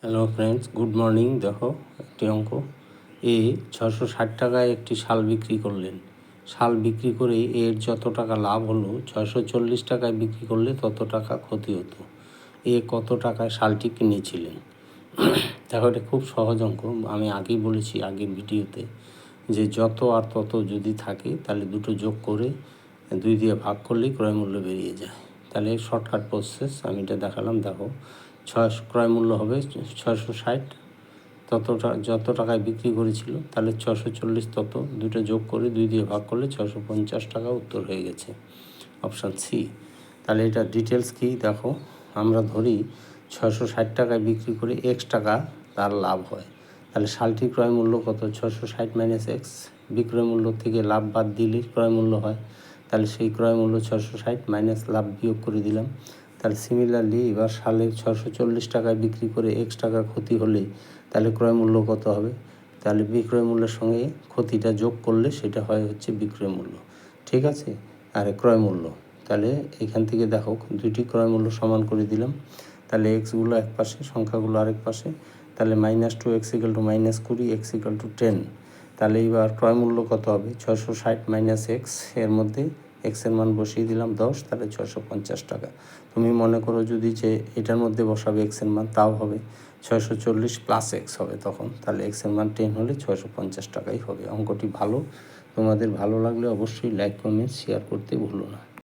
Hello friends, good morning. দেখো একটি অঙ্ক। 660 টাকায় একটি শাল বিক্রি করলেন। শাল বিক্রি করে এর যত টাকা লাভ হলো 640 টাকায় বিক্রি করলে তত টাকা ক্ষতি হতো। কত টাকায় শালটি কিনেছিলেন? দেখো, এটা খুব সহজ অঙ্ক। আমি আগেই বলেছি আগের ভিডিওতে যে যত আর তত যদি থাকে তাহলে দুটো যোগ করে 2 দিয়ে ভাগ করলেই ক্রয় মূল্য বেরিয়ে যায়। তাহলে শর্টকাট প্রসেস আমি এটা দেখালাম। দেখো, ক্রয় মূল্য হবে 660, যত টাকায় বিক্রি করেছিল তাহলে 640 তত দুটো যোগ করে 2 দিয়ে ভাগ করলে 650 টাকা উত্তর হয়ে গেছে, অপশান সি। তাহলে এটা ডিটেলস কি দেখো, আমরা ধরি 660 টাকায় বিক্রি করে এক্স টাকা তার লাভ হয়। তাহলে শালটির ক্রয় মূল্য কত? 660 মাইনাস এক্স। বিক্রয় মূল্য থেকে লাভ বাদ দিলে ক্রয় মূল্য হয়। তাহলে সেই ক্রয় মূল্য 660 মাইনাস লাভ বিয়োগ করে দিলাম। তাহলে সিমিলারলি এবার শালে 640 টাকায় বিক্রি করে এক্স টাকা ক্ষতি হলে তাহলে ক্রয় মূল্য কত হবে? তাহলে বিক্রয় মূল্যের সঙ্গে ক্ষতিটা যোগ করলে সেটা হচ্ছে বিক্রয় মূল্য। ঠিক আছে? আর ক্রয় মূল্য, তাহলে এখান থেকে দেখো দুইটি ক্রয় মূল্য সমান করে দিলাম। তাহলে এক্সগুলো এক পাশে, সংখ্যাগুলো আরেক পাশে। তাহলে -2x = -20, x = 10। তাহলে এবার ক্রয় মূল্য কত হবে? 660 মাইনাস এক্স, এর মধ্যে এক্সের মান বসিয়ে দিলাম 10, তাহলে 650 টাকা। তুমি মনে করো যদি যে এটার মধ্যে বসাবে এক্সের মান, তাও হবে 640 প্লাস এক্স হবে তখন। তাহলে এক্সের মান 10 হলে 650 টাকাই হবে। অঙ্কটি ভালো। তোমাদের ভালো লাগলে অবশ্যই লাইক, কমেন্ট, শেয়ার করতে ভুলো না।